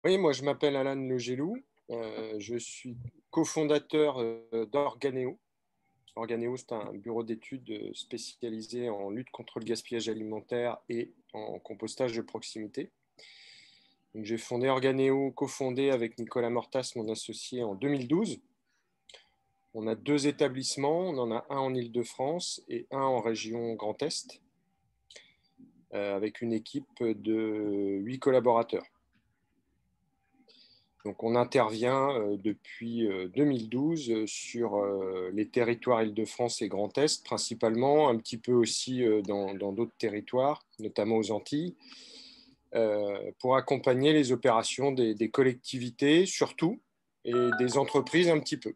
Oui, moi je m'appelle Alan Legélou. Je suis cofondateur d'Organéo. Organéo, c'est un bureau d'études spécialisé en lutte contre le gaspillage alimentaire et en compostage de proximité. Donc, j'ai fondé Organéo, cofondé avec Nicolas Mortas, mon associé, en 2012. On a 2 établissements, on en a un en Île-de-France et un en région Grand Est, avec une équipe de 8 collaborateurs. Donc, on intervient depuis 2012 sur les territoires Île-de-France et Grand Est, principalement, un petit peu aussi dans d'autres territoires, notamment aux Antilles, pour accompagner les opérations des collectivités, surtout, et des entreprises un petit peu.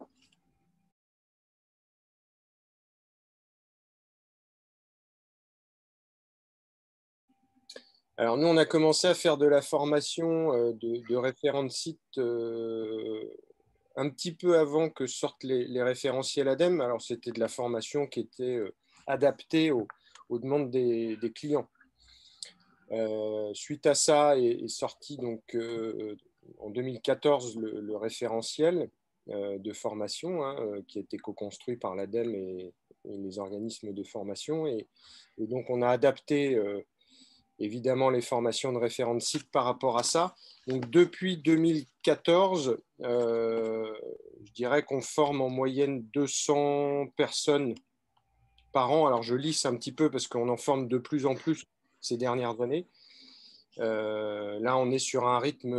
Alors, nous, on a commencé à faire de la formation de référents de sites un petit peu avant que sortent les référentiels ADEME. Alors, c'était de la formation qui était adaptée aux demandes des clients. Suite à ça est sorti donc, en 2014 le référentiel de formation, hein, qui a été co-construit par l'ADEME et les organismes de formation. Et donc, on a adapté évidemment les formations de référents de site par rapport à ça. Donc, depuis 2014, je dirais qu'on forme en moyenne 200 personnes par an. Alors, je lisse un petit peu parce qu'on en forme de plus en plus ces dernières années. Là, on est sur un rythme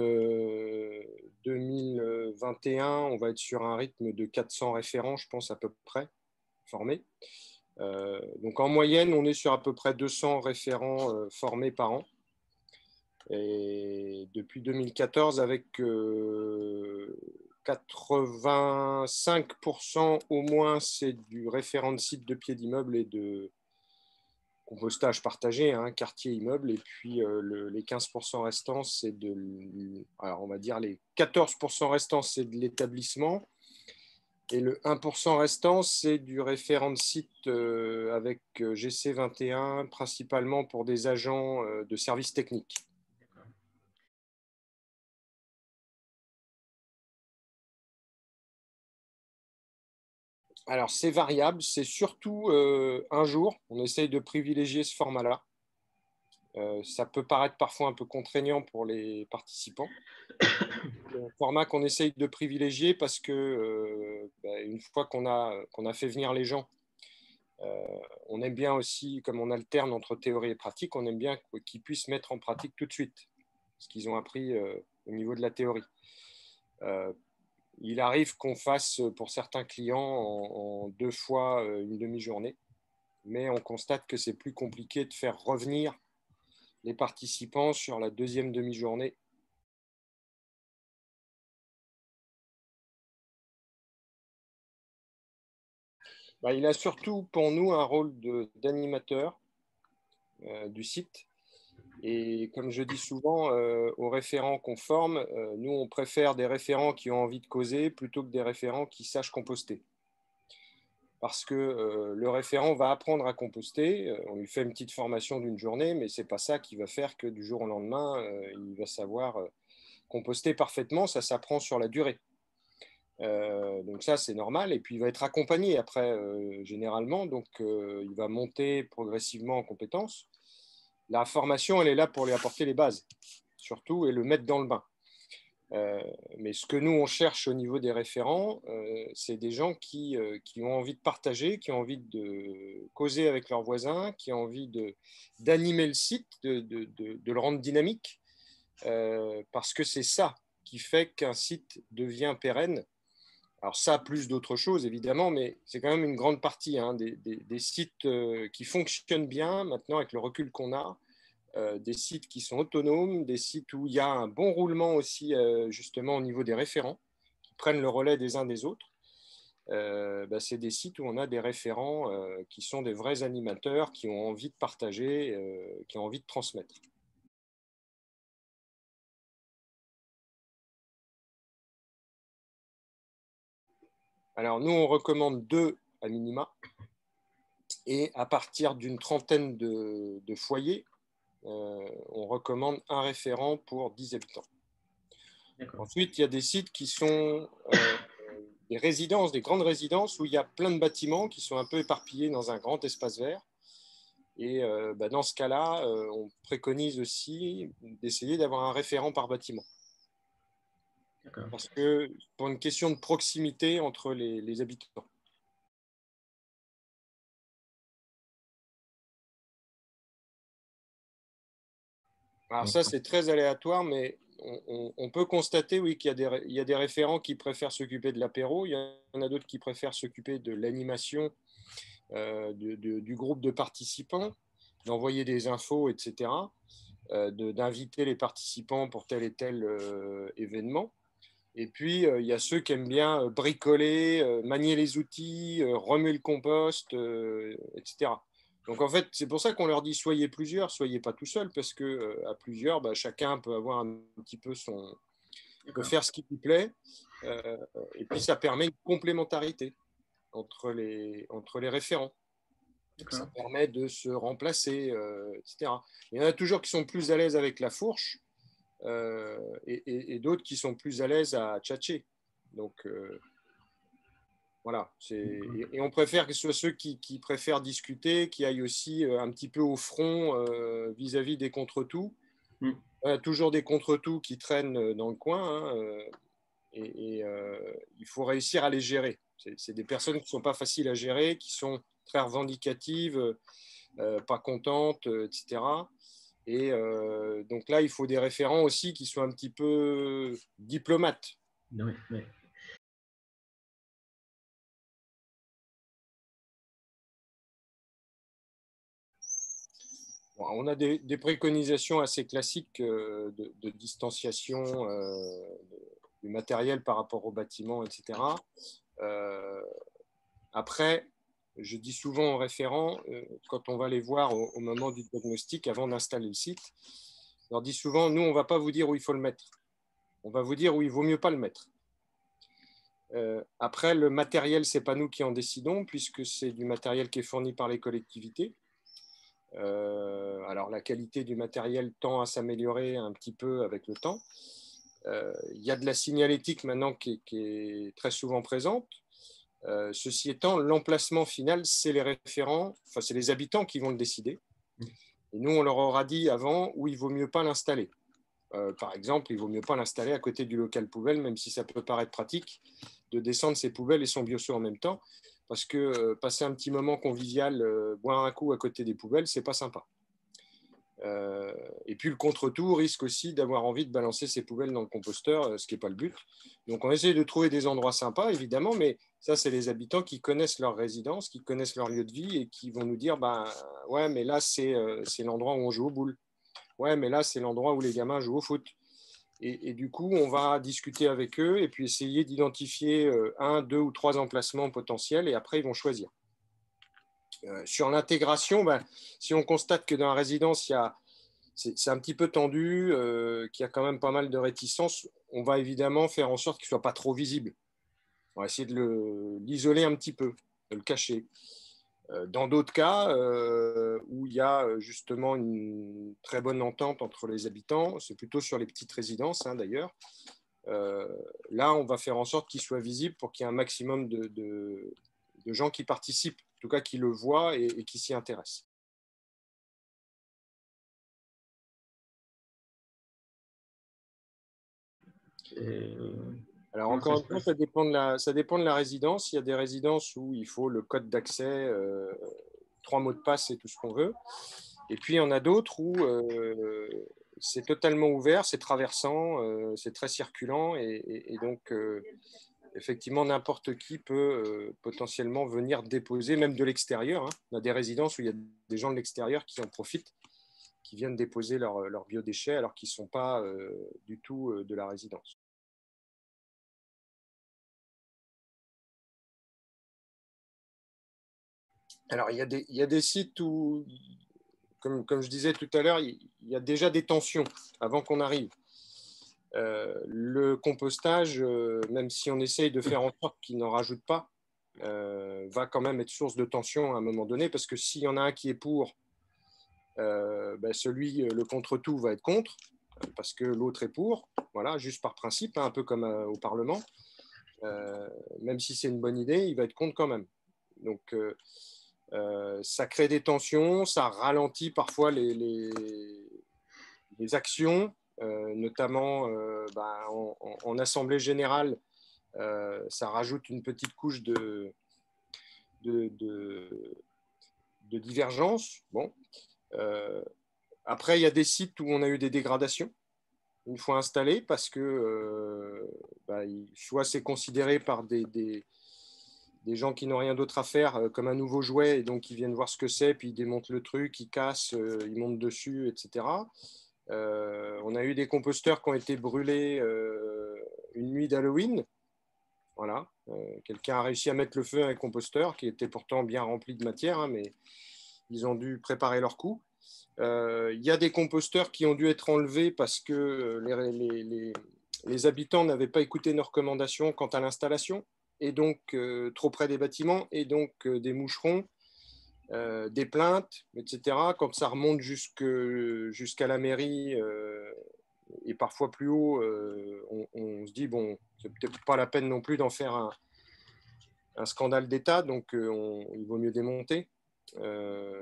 2021, on va être sur un rythme de 400 référents, je pense, à peu près, formés. Donc, en moyenne, on est sur à peu près 200 référents formés par an. Et depuis 2014, avec 85% au moins, c'est du référent de site de pied d'immeuble et de compostage partagé, hein, quartier immeuble. Et puis les 15% restants, c'est alors on va dire les 14% restants, c'est de l'établissement. Et le 1% restant, c'est du référent de site avec GC21, principalement pour des agents de services techniques. Alors, c'est variable, c'est surtout un jour. On essaye de privilégier ce format-là. Ça peut paraître parfois un peu contraignant pour les participants. C'est un format qu'on essaye de privilégier parce que une fois qu'on a fait venir les gens, on aime bien aussi, comme on alterne entre théorie et pratique, on aime bien qu'ils puissent mettre en pratique tout de suite ce qu'ils ont appris au niveau de la théorie. Il arrive qu'on fasse pour certains clients en 2 fois une demi-journée, mais on constate que c'est plus compliqué de faire revenir les participants sur la deuxième demi-journée. Il a surtout pour nous un rôle d'animateur du site. Et comme je dis souvent aux référents qu'on forme, nous, on préfère des référents qui ont envie de causer plutôt que des référents qui sachent composter. Parce que le référent va apprendre à composter, on lui fait une petite formation d'une journée, mais ce n'est pas ça qui va faire que du jour au lendemain, il va savoir composter parfaitement, ça s'apprend sur la durée. Donc ça, c'est normal. Et puis, il va être accompagné après, généralement. Donc, il va monter progressivement en compétences. La formation, elle est là pour lui apporter les bases, surtout, et le mettre dans le bain. Mais ce que nous, on cherche au niveau des référents, c'est des gens qui ont envie de partager, qui ont envie de causer avec leurs voisins, qui ont envie d'animer le site, de le rendre dynamique, parce que c'est ça qui fait qu'un site devient pérenne. Alors ça, plus d'autres choses, évidemment, mais c'est quand même une grande partie hein, des sites qui fonctionnent bien maintenant avec le recul qu'on a, des sites qui sont autonomes, des sites où il y a un bon roulement aussi justement au niveau des référents, qui prennent le relais des uns des autres. C'est des sites où on a des référents qui sont des vrais animateurs, qui ont envie de partager, qui ont envie de transmettre. Alors nous, on recommande 2 à minima, et à partir d'une trentaine de foyers, on recommande un référent pour 10 habitants. Ensuite, il y a des sites qui sont des résidences, des grandes résidences où il y a plein de bâtiments qui sont un peu éparpillés dans un grand espace vert. Et dans ce cas-là, on préconise aussi d'essayer d'avoir un référent par bâtiment. Parce que pour une question de proximité entre les habitants. Alors ça, c'est très aléatoire, mais on peut constater, oui, qu'il y a des référents qui préfèrent s'occuper de l'apéro, il y en a d'autres qui préfèrent s'occuper de l'animation du groupe de participants, d'envoyer des infos, etc., d'inviter les participants pour tel et tel événement. Et puis, il y a ceux qui aiment bien bricoler, manier les outils, remuer le compost, etc. Donc, en fait, c'est pour ça qu'on leur dit soyez plusieurs, soyez pas tout seul, parce que à plusieurs, chacun peut avoir un petit peu peut faire ce qui lui plaît. Et puis, ça permet une complémentarité entre les référents. Ça permet de se remplacer, etc. Il y en a toujours qui sont plus à l'aise avec la fourche. Et d'autres qui sont plus à l'aise à tchatcher. Donc, voilà. Et on préfère que ce soit ceux qui préfèrent discuter, qui aillent aussi un petit peu au front vis-à-vis des contre-tout. Il y a toujours des contre-tout qui traînent dans le coin, hein, il faut réussir à les gérer. C'est des personnes qui ne sont pas faciles à gérer, qui sont très revendicatives, pas contentes, etc. Et donc là, il faut des référents aussi qui soient un petit peu diplomates. Oui, oui. Bon, on a des préconisations assez classiques de distanciation du matériel par rapport au bâtiment, etc. Après, je dis souvent aux référents, quand on va les voir au moment du diagnostic, avant d'installer le site, je leur dis souvent, nous, on ne va pas vous dire où il faut le mettre. On va vous dire où il vaut mieux pas le mettre. Après, le matériel, ce n'est pas nous qui en décidons, puisque c'est du matériel qui est fourni par les collectivités. Alors, la qualité du matériel tend à s'améliorer un petit peu avec le temps. Il y a de la signalétique maintenant qui est très souvent présente. Ceci étant, l'emplacement final, c'est les référents, enfin, c'est les habitants qui vont le décider. Et nous, on leur aura dit avant où il vaut mieux pas l'installer. Par exemple, il vaut mieux pas l'installer à côté du local poubelle, même si ça peut paraître pratique de descendre ses poubelles et son bioseau en même temps, parce que passer un petit moment convivial, boire un coup à côté des poubelles, c'est pas sympa. Et puis le contre-tout risque aussi d'avoir envie de balancer ses poubelles dans le composteur, ce qui n'est pas le but. Donc on essaie de trouver des endroits sympas, évidemment, mais ça, c'est les habitants qui connaissent leur résidence, qui connaissent leur lieu de vie et qui vont nous dire, ouais, mais là, c'est l'endroit où on joue aux boules. Ouais, mais là, c'est l'endroit où les gamins jouent au foot. Et du coup, on va discuter avec eux et puis essayer d'identifier un, deux ou trois emplacements potentiels et après, ils vont choisir. Sur l'intégration, si on constate que dans la résidence, c'est un petit peu tendu, qu'il y a quand même pas mal de réticences, on va évidemment faire en sorte qu'il ne soit pas trop visible. On va essayer de l'isoler un petit peu, de le cacher. Dans d'autres cas où il y a justement une très bonne entente entre les habitants, c'est plutôt sur les petites résidences d'ailleurs, là on va faire en sorte qu'il soit visible pour qu'il y ait un maximum de gens qui participent, en tout cas qui le voient et qui s'y intéressent. Alors encore une fois, ça dépend de la résidence. Il y a des résidences où il faut le code d'accès, 3 mots de passe et tout ce qu'on veut. Et puis il y en a d'autres où c'est totalement ouvert, c'est traversant, c'est très circulant et donc effectivement n'importe qui peut potentiellement venir déposer, même de l'extérieur. On a des résidences où il y a des gens de l'extérieur qui en profitent, qui viennent déposer leurs biodéchets alors qu'ils ne sont pas du tout de la résidence. Alors, il y a des sites où, comme je disais tout à l'heure, il y a déjà des tensions avant qu'on arrive. Le compostage, même si on essaye de faire en sorte qu'il n'en rajoute pas, va quand même être source de tension à un moment donné, parce que s'il y en a un qui est pour, le contre-tout va être contre. parce que l'autre est pour, voilà, juste par principe, hein, un peu comme au Parlement. Même si c'est une bonne idée, il va être contre quand même. Donc, ça crée des tensions, ça ralentit parfois les actions, notamment en assemblée générale. Ça rajoute une petite couche de, de, de divergence. Bon. Après, il y a des sites où on a eu des dégradations une fois installés parce que soit c'est considéré par des gens qui n'ont rien d'autre à faire comme un nouveau jouet et donc ils viennent voir ce que c'est, puis ils démontent le truc, ils cassent, ils montent dessus, etc. On a eu des composteurs qui ont été brûlés une nuit d'Halloween. Voilà. Quelqu'un a réussi à mettre le feu à un composteur qui était pourtant bien rempli de matière, hein, mais ils ont dû préparer leur coup. Y a des composteurs qui ont dû être enlevés parce que les habitants n'avaient pas écouté nos recommandations quant à l'installation, et donc trop près des bâtiments, et donc des moucherons, des plaintes, etc. Quand ça remonte jusqu'à la mairie et parfois plus haut, on se dit, bon, c'est peut-être pas la peine non plus d'en faire un scandale d'État, donc il vaut mieux démonter.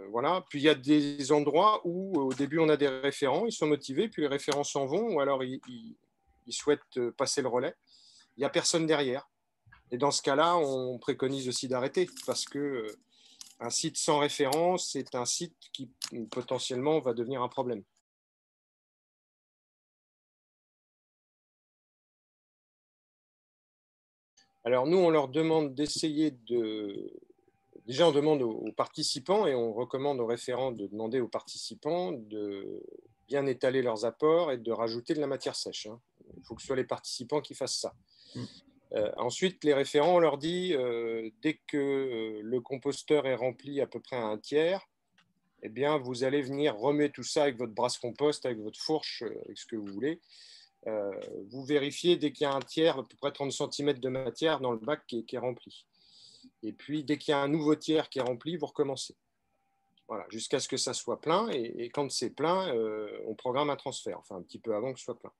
Voilà. Puis il y a des endroits où au début on a des référents, ils sont motivés, puis les référents s'en vont, ou alors ils souhaitent passer le relais. Il n'y a personne derrière. Et dans ce cas-là, on préconise aussi d'arrêter, parce que un site sans référent, c'est un site qui potentiellement va devenir un problème. Alors nous, on leur demande d'essayer de... Déjà, on demande aux participants et on recommande aux référents de demander aux participants de bien étaler leurs apports et de rajouter de la matière sèche, hein. Il faut que ce soit les participants qui fassent ça. Ensuite, les référents, on leur dit, dès que le composteur est rempli à peu près à un tiers, eh bien, vous allez venir remettre tout ça avec votre brasse-compost, avec votre fourche, avec ce que vous voulez. Vous vérifiez dès qu'il y a un tiers, à peu près 30 cm de matière dans le bac qui est rempli. Et puis, dès qu'il y a un nouveau tiers qui est rempli, vous recommencez. Voilà, jusqu'à ce que ça soit plein. Et quand c'est plein, on programme un transfert, enfin un petit peu avant que ce soit plein.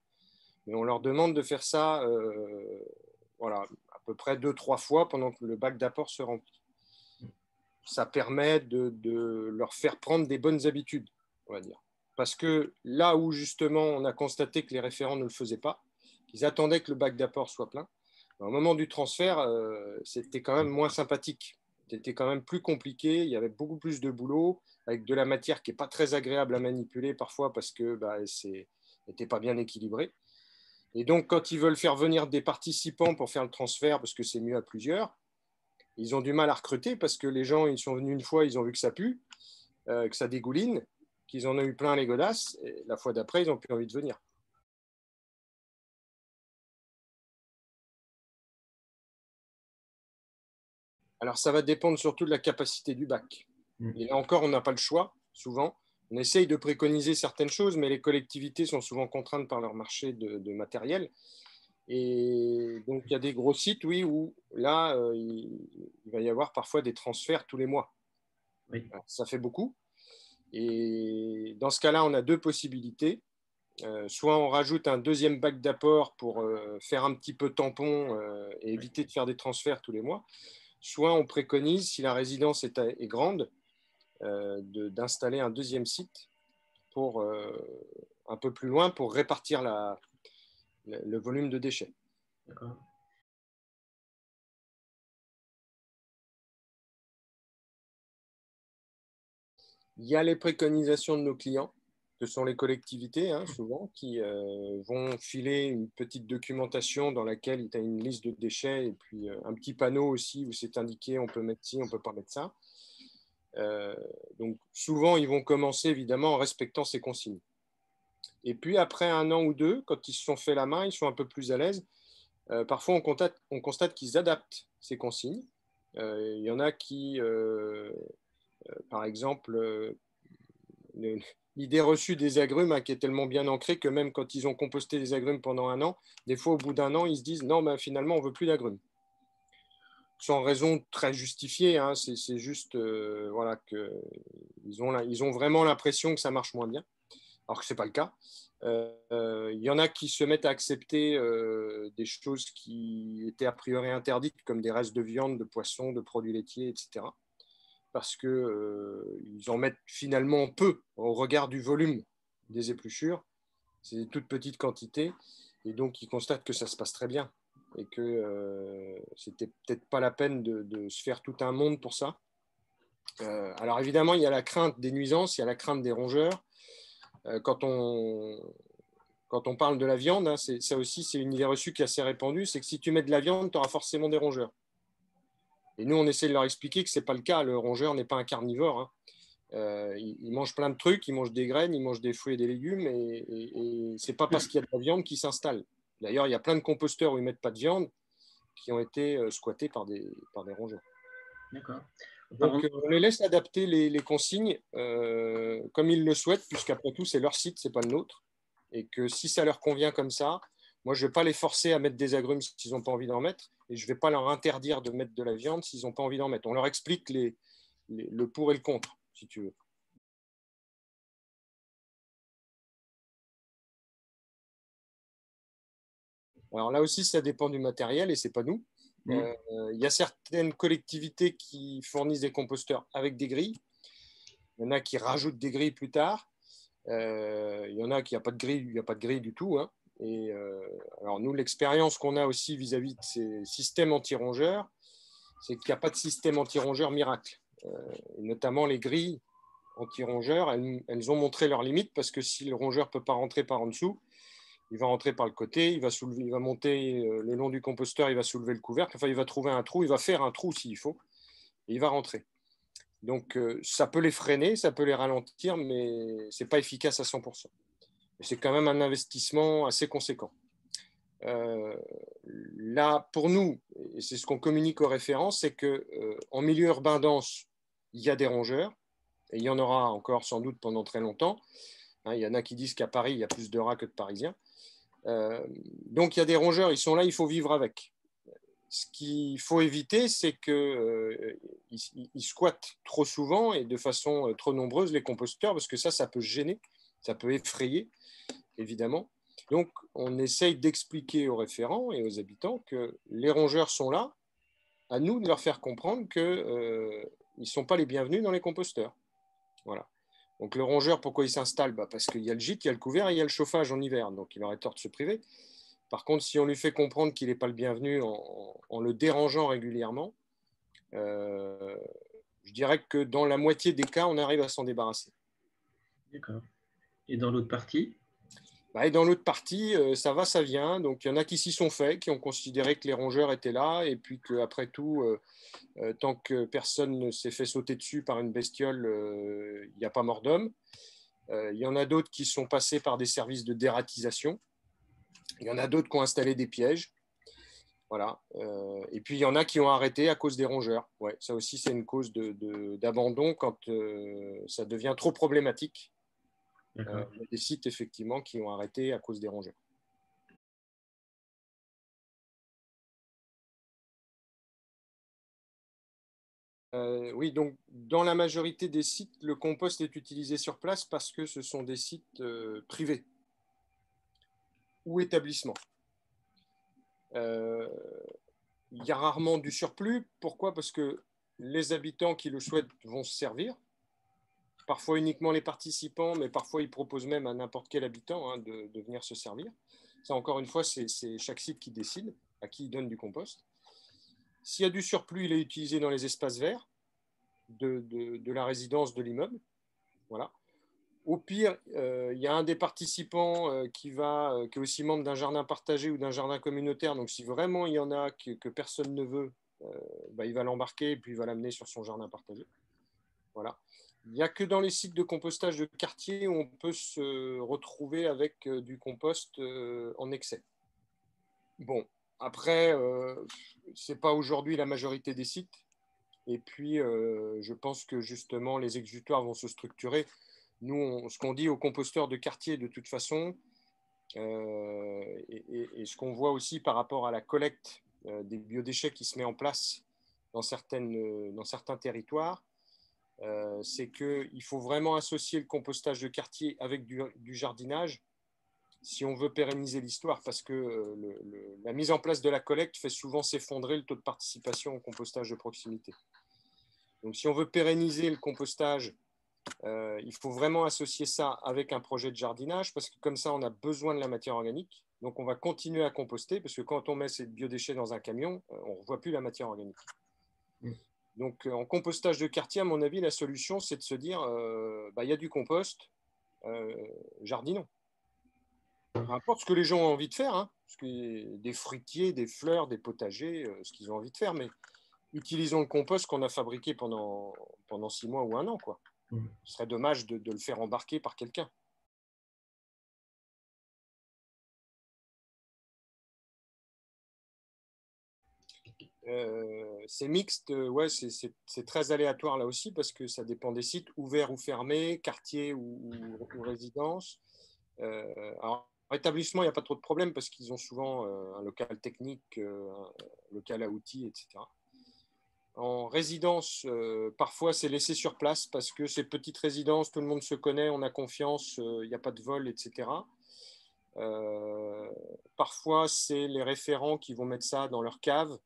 Mais on leur demande de faire ça voilà, à peu près 2-3 fois pendant que le bac d'apport se remplit. Ça permet de leur faire prendre des bonnes habitudes, on va dire. Parce que là où justement on a constaté que les référents ne le faisaient pas, qu'ils attendaient que le bac d'apport soit plein, au moment du transfert, c'était quand même moins sympathique. C'était quand même plus compliqué, il y avait beaucoup plus de boulot, avec de la matière qui n'est pas très agréable à manipuler parfois parce que n'était pas bien équilibré. Et donc, quand ils veulent faire venir des participants pour faire le transfert, parce que c'est mieux à plusieurs, ils ont du mal à recruter parce que les gens, ils sont venus une fois, ils ont vu que ça pue, que ça dégouline, qu'ils en ont eu plein les godasses, et la fois d'après, ils n'ont plus envie de venir. Alors, ça va dépendre surtout de la capacité du bac. Et là encore, on n'a pas le choix, souvent. On essaye de préconiser certaines choses, mais les collectivités sont souvent contraintes par leur marché de matériel. Et donc, il y a des gros sites, oui, où là, il va y avoir parfois des transferts tous les mois. Oui. Alors, ça fait beaucoup. Et dans ce cas-là, on a deux possibilités. Soit on rajoute un deuxième bac d'apport pour faire un petit peu tampon et éviter de faire des transferts tous les mois. Soit on préconise, si la résidence est grande, d'installer un deuxième site pour un peu plus loin pour répartir le volume de déchets. D'accord. Il y a les préconisations de nos clients, que sont les collectivités, hein, souvent, qui vont filer une petite documentation dans laquelle il y a une liste de déchets et puis un petit panneau aussi où c'est indiqué on peut mettre ci, on ne peut pas mettre ça. Donc souvent, ils vont commencer évidemment en respectant ces consignes. Et puis après un an ou deux, quand ils se sont fait la main, ils sont un peu plus à l'aise. Parfois, on constate qu'ils adaptent ces consignes. Il y en a qui, par exemple, l'idée reçue des agrumes, hein, qui est tellement bien ancrée que même quand ils ont composté des agrumes pendant un an, des fois au bout d'un an, ils se disent non, ben, finalement, on ne veut plus d'agrumes. Sans raison très justifiée, hein, c'est juste voilà, qu'ils ont vraiment l'impression que ça marche moins bien, alors que ce n'est pas le cas. Il y en a qui se mettent à accepter des choses qui étaient a priori interdites, comme des restes de viande, de poisson, de produits laitiers, etc. Parce qu'ils en mettent finalement peu au regard du volume des épluchures. C'est des toutes petites quantités. Et donc, ils constatent que ça se passe très bien. Et que c'était peut-être pas la peine de se faire tout un monde pour ça. Alors évidemment, il y a la crainte des nuisances, il y a la crainte des rongeurs. Quand on parle de la viande, hein, ça aussi, c'est une idée reçue qui est assez répandue, c'est que si tu mets de la viande, tu auras forcément des rongeurs. Et nous, on essaie de leur expliquer que ce n'est pas le cas. Le rongeur n'est pas un carnivore. Hein. Il mange plein de trucs, il mange des graines, il mange des fruits et des légumes, et ce n'est pas parce qu'il y a de la viande qu'il s'installe. D'ailleurs, il y a plein de composteurs où ils ne mettent pas de viande qui ont été squattés par des rongeurs. D'accord. Donc, on les laisse adapter les consignes comme ils le souhaitent, puisqu'après tout, c'est leur site, ce n'est pas le nôtre. Et que si ça leur convient comme ça, moi, je ne vais pas les forcer à mettre des agrumes s'ils n'ont pas envie d'en mettre, et je ne vais pas leur interdire de mettre de la viande s'ils n'ont pas envie d'en mettre. On leur explique le pour et le contre, si tu veux. Alors là aussi, ça dépend du matériel et ce n'est pas nous. Il y a certaines collectivités qui fournissent des composteurs avec des grilles. Il y en a qui rajoutent des grilles plus tard. Il y en a qui n'ont pas de grille, il n'y a pas de grille du tout. Hein. Et alors nous, l'expérience qu'on a aussi vis-à-vis de ces systèmes anti-rongeurs, c'est qu'il n'y a pas de système anti-rongeur miracle. Et notamment les grilles anti-rongeurs, elles ont montré leurs limites parce que si le rongeur ne peut pas rentrer par en dessous, il va rentrer par le côté, il va monter le long du composteur, il va soulever le couvercle, enfin il va trouver un trou, il va faire un trou s'il faut, et il va rentrer. Donc ça peut les freiner, ça peut les ralentir, mais ce n'est pas efficace à 100%. C'est quand même un investissement assez conséquent. Là, pour nous, et c'est ce qu'on communique aux références, c'est qu'en milieu urbain dense, il y a des rongeurs, et il y en aura encore sans doute pendant très longtemps. Hein, il y en a qui disent qu'à Paris, il y a plus de rats que de Parisiens. Donc il y a des rongeurs, ils sont là, il faut vivre avec. Ce qu'il faut éviter, c'est qu'ils squattent trop souvent et de façon trop nombreuse les composteurs, parce que ça peut gêner, ça peut effrayer, évidemment. Donc, on essaye d'expliquer aux référents et aux habitants que les rongeurs sont là, à nous de leur faire comprendre qu'ils ne sont pas les bienvenus dans les composteurs. Voilà. Donc, le rongeur, pourquoi il s'installe? Parce qu'il y a le gîte, il y a le couvert et il y a le chauffage en hiver. Donc, il aurait tort de se priver. Par contre, si on lui fait comprendre qu'il n'est pas le bienvenu en le dérangeant régulièrement, je dirais que dans la moitié des cas, on arrive à s'en débarrasser. D'accord. Et dans l'autre partie? Et dans l'autre partie, ça va, ça vient. Donc, il y en a qui s'y sont faits, qui ont considéré que les rongeurs étaient là, et puis qu'après tout, tant que personne ne s'est fait sauter dessus par une bestiole, il n'y a pas mort d'homme. Il y en a d'autres qui sont passés par des services de dératisation. Il y en a d'autres qui ont installé des pièges. Voilà. Et puis, il y en a qui ont arrêté à cause des rongeurs. Ouais, ça aussi, c'est une cause d'abandon quand ça devient trop problématique. Il y a des sites, effectivement, qui ont arrêté à cause des rongeurs. Oui, donc dans la majorité des sites, le compost est utilisé sur place parce que ce sont des sites privés ou établissements. Il y a rarement du surplus. Pourquoi? Parce que les habitants qui le souhaitent vont se servir. Parfois uniquement les participants, mais parfois ils proposent même à n'importe quel habitant de venir se servir. Ça, encore une fois, c'est chaque site qui décide à qui il donne du compost. S'il y a du surplus, il est utilisé dans les espaces verts de la résidence de l'immeuble. Voilà. Au pire, il y a un des participants qui est aussi membre d'un jardin partagé ou d'un jardin communautaire. Donc, si vraiment il y en a que personne ne veut, il va l'embarquer et puis il va l'amener sur son jardin partagé. Voilà. Il n'y a que dans les sites de compostage de quartier où on peut se retrouver avec du compost en excès. Bon, après, ce n'est pas aujourd'hui la majorité des sites. Et puis, je pense que justement, les exutoires vont se structurer. Nous, ce qu'on dit aux composteurs de quartier, de toute façon, et ce qu'on voit aussi par rapport à la collecte des biodéchets qui se met en place dans certains territoires, c'est qu'il faut vraiment associer le compostage de quartier avec du jardinage si on veut pérenniser l'histoire, parce que la mise en place de la collecte fait souvent s'effondrer le taux de participation au compostage de proximité. Donc, si on veut pérenniser le compostage, il faut vraiment associer ça avec un projet de jardinage, parce que comme ça, on a besoin de la matière organique. Donc, on va continuer à composter, parce que quand on met ces biodéchets dans un camion, on ne revoit plus la matière organique. Donc, en compostage de quartier, à mon avis, la solution, c'est de se dire, il y a du compost, jardinons. Peu importe ce que les gens ont envie de faire, hein, des fruitiers, des fleurs, des potagers, ce qu'ils ont envie de faire, mais utilisons le compost qu'on a fabriqué pendant 6 mois ou 1 an, quoi. Ce serait dommage de le faire embarquer par quelqu'un. C'est mixte, ouais, c'est très aléatoire là aussi parce que ça dépend des sites, ouverts ou fermés, quartier ou résidence. Alors, établissement, il n'y a pas trop de problème parce qu'ils ont souvent un local technique, un local à outils, etc. En résidence, parfois c'est laissé sur place parce que c'est petite résidence, tout le monde se connaît, on a confiance, il n'y a pas de vol, etc. Parfois c'est les référents qui vont mettre ça dans leur cave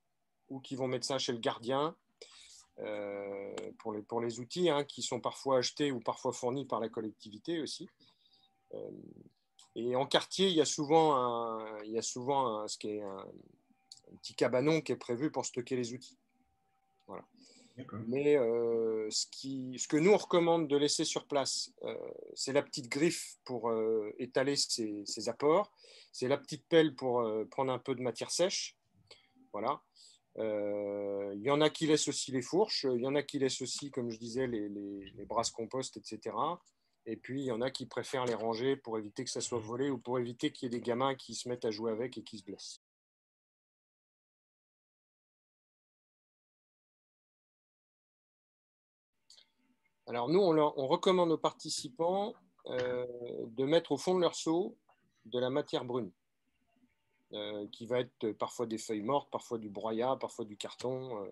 ou qui vont mettre ça chez le gardien pour les outils hein, qui sont parfois achetés ou parfois fournis par la collectivité aussi. Et en quartier, il y a souvent ce qui est un petit cabanon qui est prévu pour stocker les outils. Voilà. Mais ce que nous on recommande de laisser sur place, c'est la petite griffe pour étaler ses apports, c'est la petite pelle pour prendre un peu de matière sèche. Voilà. Il y en a qui laissent aussi les fourches, il y en a qui laissent aussi, comme je disais, les brasses compost, etc. Et puis, il y en a qui préfèrent les ranger pour éviter que ça soit volé ou pour éviter qu'il y ait des gamins qui se mettent à jouer avec et qui se blessent. Alors, nous, on recommande aux participants de mettre au fond de leur seau de la matière brune, qui va être parfois des feuilles mortes, parfois du broyat, parfois du carton,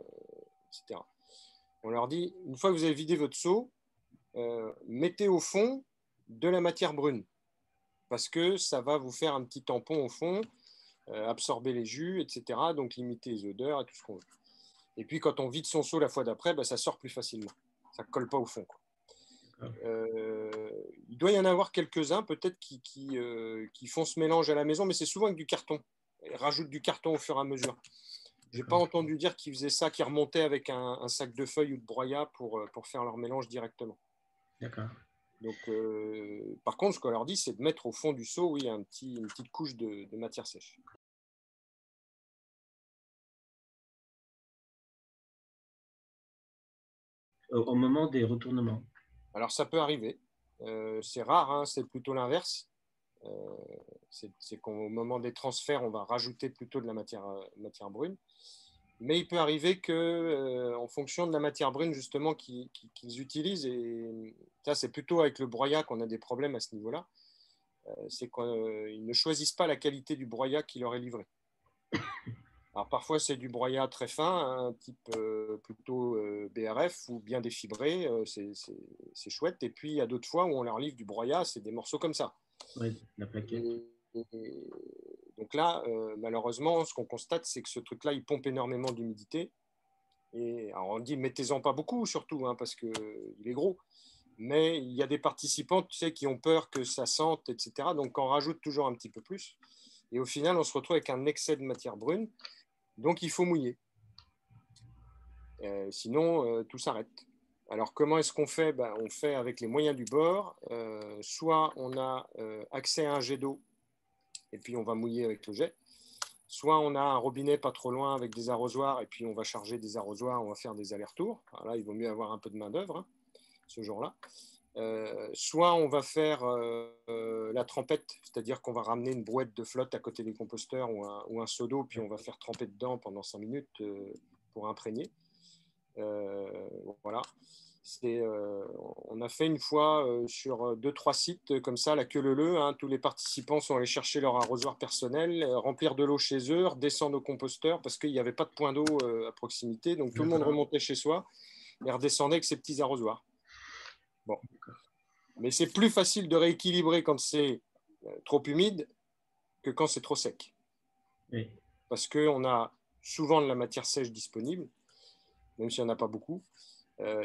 etc. On leur dit, une fois que vous avez vidé votre seau, mettez au fond de la matière brune parce que ça va vous faire un petit tampon au fond, absorber les jus, etc. Donc limiter les odeurs et tout ce qu'on veut. Et puis quand on vide son seau la fois d'après, ça sort plus facilement. Ça ne colle pas au fond, quoi. Il doit y en avoir quelques-uns peut-être qui font ce mélange à la maison, mais c'est souvent avec du carton. Ils rajoutent du carton au fur et à mesure. Je n'ai pas entendu dire qu'ils faisaient ça, qu'ils remontaient avec un sac de feuilles ou de broyat pour faire leur mélange directement. D'accord. Donc, par contre, ce qu'on leur dit, c'est de mettre au fond du seau, oui, une petite couche de matière sèche. Au moment des retournements. Alors, ça peut arriver. C'est rare, hein, c'est plutôt l'inverse. C'est qu'au moment des transferts, on va rajouter plutôt de la matière brune. Mais il peut arriver que, en fonction de la matière brune justement qu'ils utilisent, et ça c'est plutôt avec le broyat qu'on a des problèmes à ce niveau-là, c'est qu'ils ne choisissent pas la qualité du broyat qui leur est livré. Alors parfois c'est du broyat très fin, un type plutôt BRF ou bien défibré, c'est chouette. Et puis il y a d'autres fois où on leur livre du broyat, c'est des morceaux comme ça. Oui, la plaquette. Donc là, malheureusement, ce qu'on constate, c'est que ce truc-là, il pompe énormément d'humidité. Et alors on dit, mettez-en pas beaucoup, surtout, hein, parce qu'il est gros. Mais il y a des participants, tu sais, qui ont peur que ça sente, etc. Donc on rajoute toujours un petit peu plus. Et au final, on se retrouve avec un excès de matière brune. Donc il faut mouiller. Sinon, tout s'arrête. Alors comment est-ce qu'on fait? On fait avec les moyens du bord. Soit on a accès à un jet d'eau et puis on va mouiller avec le jet. Soit on a un robinet pas trop loin avec des arrosoirs et puis on va charger des arrosoirs, on va faire des allers-retours. Alors là, il vaut mieux avoir un peu de main-d'œuvre hein, ce jour-là. Soit on va faire la trempette, c'est-à-dire qu'on va ramener une brouette de flotte à côté des composteurs ou un seau d'eau, puis on va faire tremper dedans pendant 5 minutes pour imprégner. Voilà. On a fait une fois sur 2-3 sites comme ça, la queue leu-leu, hein, tous les participants sont allés chercher leur arrosoir personnel, remplir de l'eau chez eux, redescendre au composteur parce qu'il n'y avait pas de point d'eau à proximité, donc tout le monde remontait chez soi et redescendait avec ses petits arrosoirs. Bon. Mais c'est plus facile de rééquilibrer quand c'est trop humide que quand c'est trop sec. Oui. Parce qu'on a souvent de la matière sèche disponible, même s'il n'y en a pas beaucoup.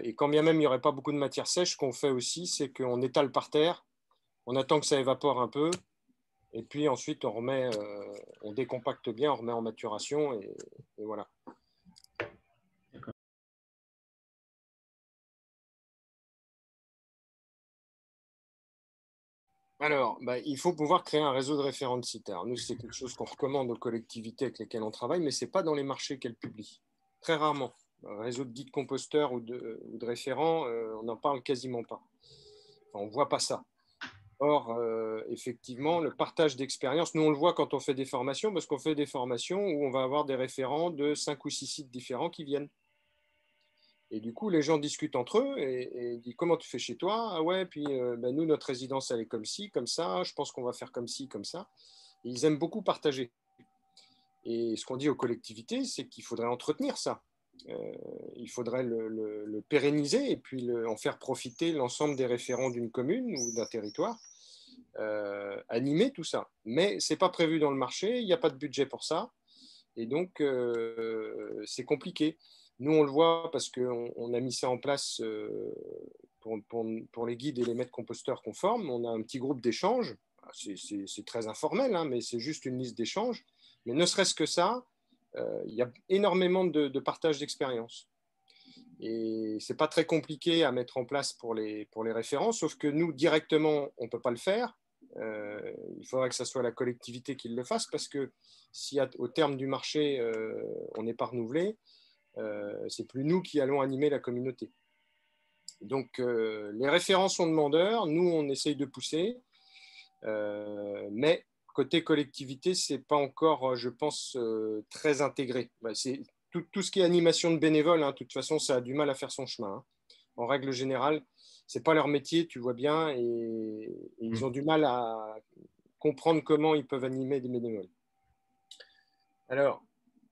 Et quand bien même il n'y aurait pas beaucoup de matière sèche, ce qu'on fait aussi, c'est qu'on étale par terre, on attend que ça évapore un peu, et puis ensuite on remet, on décompacte bien, on remet en maturation, et voilà. Alors, il faut pouvoir créer un réseau de référents de sites. Alors, nous, c'est quelque chose qu'on recommande aux collectivités avec lesquelles on travaille, mais ce n'est pas dans les marchés qu'elles publient. Très rarement. Un réseau de guides composteurs ou de référents, on n'en parle quasiment pas. Enfin, on ne voit pas ça. Or, effectivement, le partage d'expérience, nous, on le voit quand on fait des formations, parce qu'on fait des formations où on va avoir des référents de 5 ou 6 sites différents qui viennent. Et du coup, les gens discutent entre eux et disent comment tu fais chez toi? Ah ouais, puis nous, notre résidence, elle est comme ci, comme ça. Je pense qu'on va faire comme ci, comme ça. Et ils aiment beaucoup partager. Et ce qu'on dit aux collectivités, c'est qu'il faudrait entretenir ça. Il faudrait le pérenniser et puis en faire profiter l'ensemble des référents d'une commune ou d'un territoire. Animer tout ça. Mais ce n'est pas prévu dans le marché, il n'y a pas de budget pour ça. Et donc, c'est compliqué. Nous, on le voit parce qu'on a mis ça en place pour les guides et les maîtres composteurs qu'on forme. On a un petit groupe d'échange. C'est très informel, hein, mais c'est juste une liste d'échanges. Mais ne serait-ce que ça, il y a énormément de partage d'expérience. Et ce n'est pas très compliqué à mettre en place pour les référents, sauf que nous, directement, on ne peut pas le faire. Il faudrait que ce soit la collectivité qui le fasse parce que si au terme du marché, on n'est pas renouvelé, c'est plus nous qui allons animer la communauté. Donc, les référents sont demandeurs, nous, on essaye de pousser, mais côté collectivité, ce n'est pas encore, je pense, très intégré. C'est tout ce qui est animation de bénévoles, hein, de toute façon, ça a du mal à faire son chemin. Hein. En règle générale, ce n'est pas leur métier, tu vois bien, et ils ont du mal à comprendre comment ils peuvent animer des bénévoles. Alors,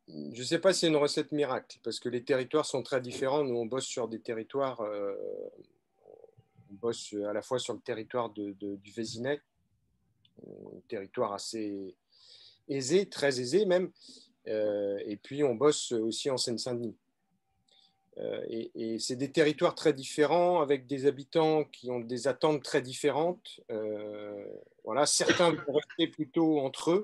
je ne sais pas si c'est une recette miracle, parce que les territoires sont très différents. Nous, on bosse sur des territoires, on bosse à la fois sur le territoire du Vésinet, un territoire assez aisé, très aisé même, et puis on bosse aussi en Seine-Saint-Denis. Et c'est des territoires très différents, avec des habitants qui ont des attentes très différentes. Voilà, certains vont rester plutôt entre eux,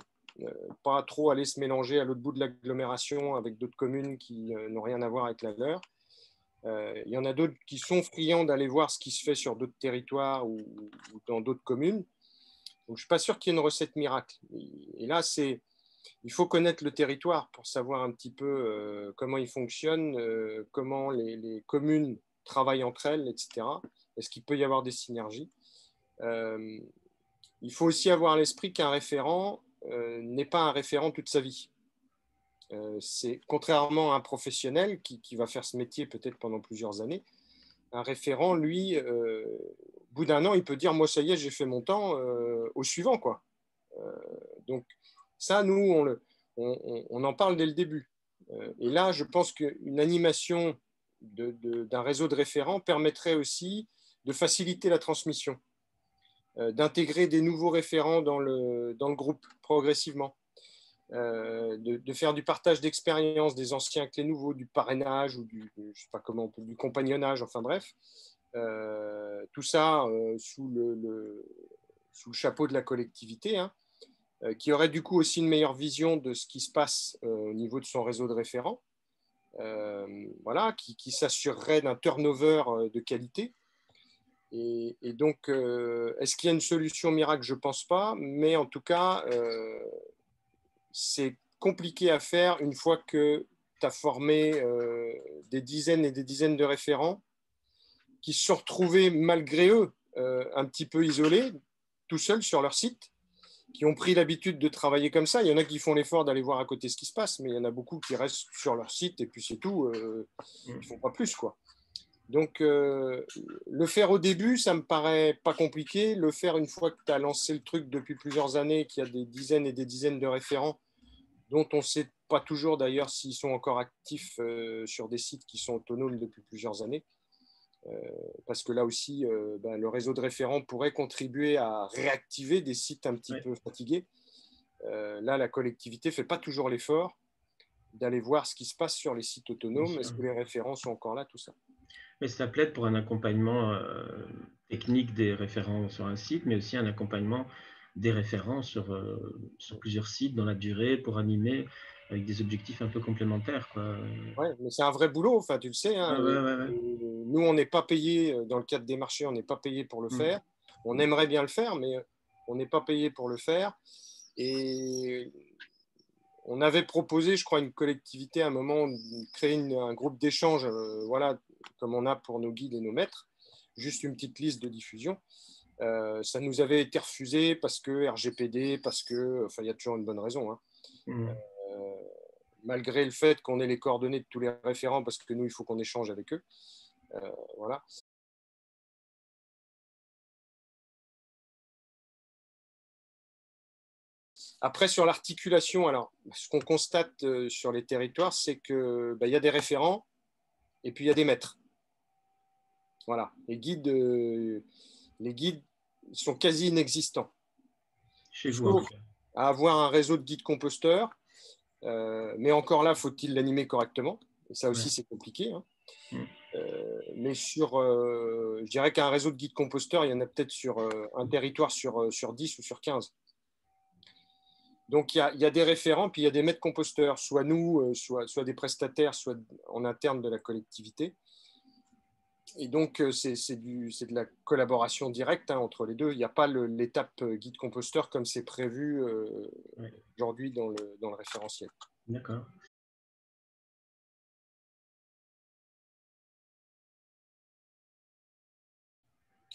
pas trop aller se mélanger à l'autre bout de l'agglomération avec d'autres communes qui n'ont rien à voir avec la leur. Il y en a d'autres qui sont friands d'aller voir ce qui se fait sur d'autres territoires ou dans d'autres communes. Donc, je ne suis pas sûr qu'il y ait une recette miracle. Et là, il faut connaître le territoire pour savoir un petit peu comment il fonctionne, comment les communes travaillent entre elles, etc. Est-ce qu'il peut y avoir des synergies? Il faut aussi avoir à l'esprit qu'un référent n'est pas un référent toute sa vie. C'est contrairement à un professionnel qui va faire ce métier peut-être pendant plusieurs années, un référent, lui, au bout d'un an, il peut dire, moi, ça y est, j'ai fait mon temps, au suivant, quoi. Donc, ça, nous, on en parle dès le début. Et là, je pense qu'une animation d'un réseau de référents permettrait aussi de faciliter la transmission, d'intégrer des nouveaux référents dans le groupe progressivement, de faire du partage d'expérience des anciens avec les nouveaux, du parrainage ou je sais pas comment du compagnonnage, enfin bref. Tout ça sous le chapeau de la collectivité, hein, qui aurait du coup aussi une meilleure vision de ce qui se passe au niveau de son réseau de référents, voilà, qui s'assurerait d'un turnover de qualité. Et donc, est-ce qu'il y a une solution miracle? Je ne pense pas, mais en tout cas, c'est compliqué à faire une fois que tu as formé des dizaines et des dizaines de référents qui se sont retrouvés malgré eux un petit peu isolés, tout seuls sur leur site, qui ont pris l'habitude de travailler comme ça. Il y en a qui font l'effort d'aller voir à côté ce qui se passe, mais il y en a beaucoup qui restent sur leur site et puis c'est tout. Ils ne font pas plus, quoi. Donc, le faire au début, ça me paraît pas compliqué. Le faire une fois que tu as lancé le truc depuis plusieurs années, qu'il y a des dizaines et des dizaines de référents, dont on ne sait pas toujours d'ailleurs s'ils sont encore actifs sur des sites qui sont autonomes depuis plusieurs années. parce que là aussi, le réseau de référents pourrait contribuer à réactiver des sites un petit peu fatigués. Là, la collectivité ne fait pas toujours l'effort d'aller voir ce qui se passe sur les sites autonomes. Est-ce que les référents sont encore là, tout ça? Mais ça plaide pour un accompagnement technique des référents sur un site, mais aussi un accompagnement des référents sur plusieurs sites dans la durée pour animer avec des objectifs un peu complémentaires, quoi. Ouais, mais c'est un vrai boulot, enfin, tu le sais. Hein, Ouais. nous, on n'est pas payé, dans le cadre des marchés, on n'est pas payé pour le faire. On aimerait bien le faire, mais on n'est pas payé pour le faire. Et on avait proposé, je crois, une collectivité à un moment, de créer un groupe d'échange, voilà, comme on a pour nos guides et nos maîtres, juste une petite liste de diffusion. Ça nous avait été refusé parce que RGPD, parce que, enfin, il y a toujours une bonne raison. Hein. Malgré le fait qu'on ait les coordonnées de tous les référents, parce que nous, il faut qu'on échange avec eux. Voilà. Après, sur l'articulation, alors, ce qu'on constate sur les territoires, c'est qu'il y a des référents et puis il y a des maîtres. Voilà. Les guides sont quasi inexistants. Chez vous, en Sauf tout cas. à avoir un réseau de guides composteurs. Mais encore là, faut-il l'animer correctement? Et ça aussi, c'est compliqué. Hein. Mais je dirais qu'un réseau de guides composteurs, il y en a peut-être sur un territoire sur 10 ou sur 15. Donc, il y a des référents, puis il y a des maîtres composteurs, soit nous, soit des prestataires, soit en interne de la collectivité. Et donc, c'est de la collaboration directe entre les deux. Il n'y a pas l'étape guide composteur comme c'est prévu aujourd'hui dans le référentiel. D'accord.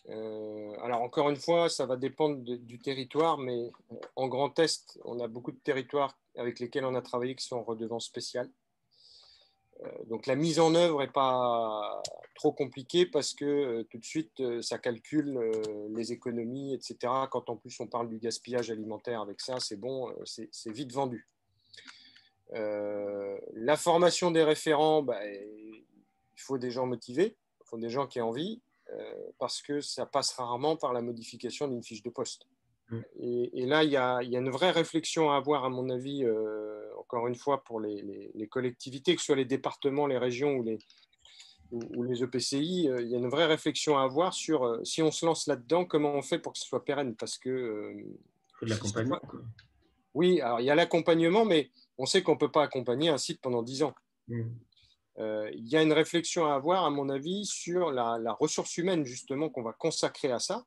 Alors, encore une fois, ça va dépendre du territoire, mais en Grand Est, on a beaucoup de territoires avec lesquels on a travaillé qui sont en redevance spéciale. Donc, la mise en œuvre n'est pas trop compliquée parce que tout de suite, ça calcule les économies, etc. Quand en plus on parle du gaspillage alimentaire avec ça, c'est bon, c'est vite vendu. La formation des référents, il faut des gens motivés, il faut des gens qui aient envie. Parce que ça passe rarement par la modification d'une fiche de poste. Et là, il y a une vraie réflexion à avoir, à mon avis, encore une fois, pour les collectivités, que ce soit les départements, les régions ou les EPCI, il y a une vraie réflexion à avoir sur si on se lance là-dedans, comment on fait pour que ce soit pérenne. Parce que, il faut de l'accompagnement. Oui, alors il y a l'accompagnement, mais on sait qu'on ne peut pas accompagner un site pendant 10 ans. Il y a une réflexion à avoir, à mon avis, sur la ressource humaine, justement, qu'on va consacrer à ça,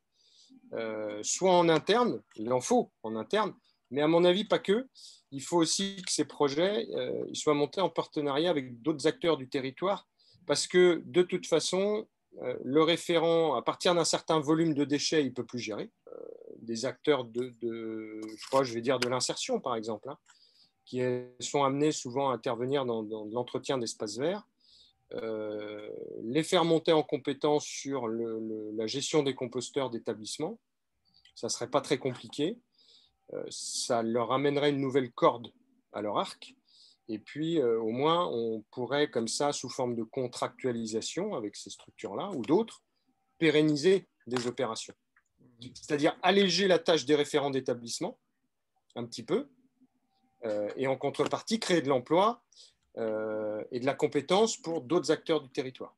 soit en interne, il en faut en interne, mais à mon avis, pas que. Il faut aussi que ces projets ils soient montés en partenariat avec d'autres acteurs du territoire, parce que de toute façon, le référent, à partir d'un certain volume de déchets, il ne peut plus gérer. Des acteurs je vais dire de l'insertion, par exemple, hein, qui sont amenés souvent à intervenir dans l'entretien d'espaces verts, les faire monter en compétence sur la gestion des composteurs d'établissement. Ça ne serait pas très compliqué. Ça leur amènerait une nouvelle corde à leur arc. Et puis, au moins, on pourrait, comme ça, sous forme de contractualisation avec ces structures-là ou d'autres, pérenniser des opérations. C'est-à-dire alléger la tâche des référents d'établissement, un petit peu, et en contrepartie, créer de l'emploi et de la compétence pour d'autres acteurs du territoire.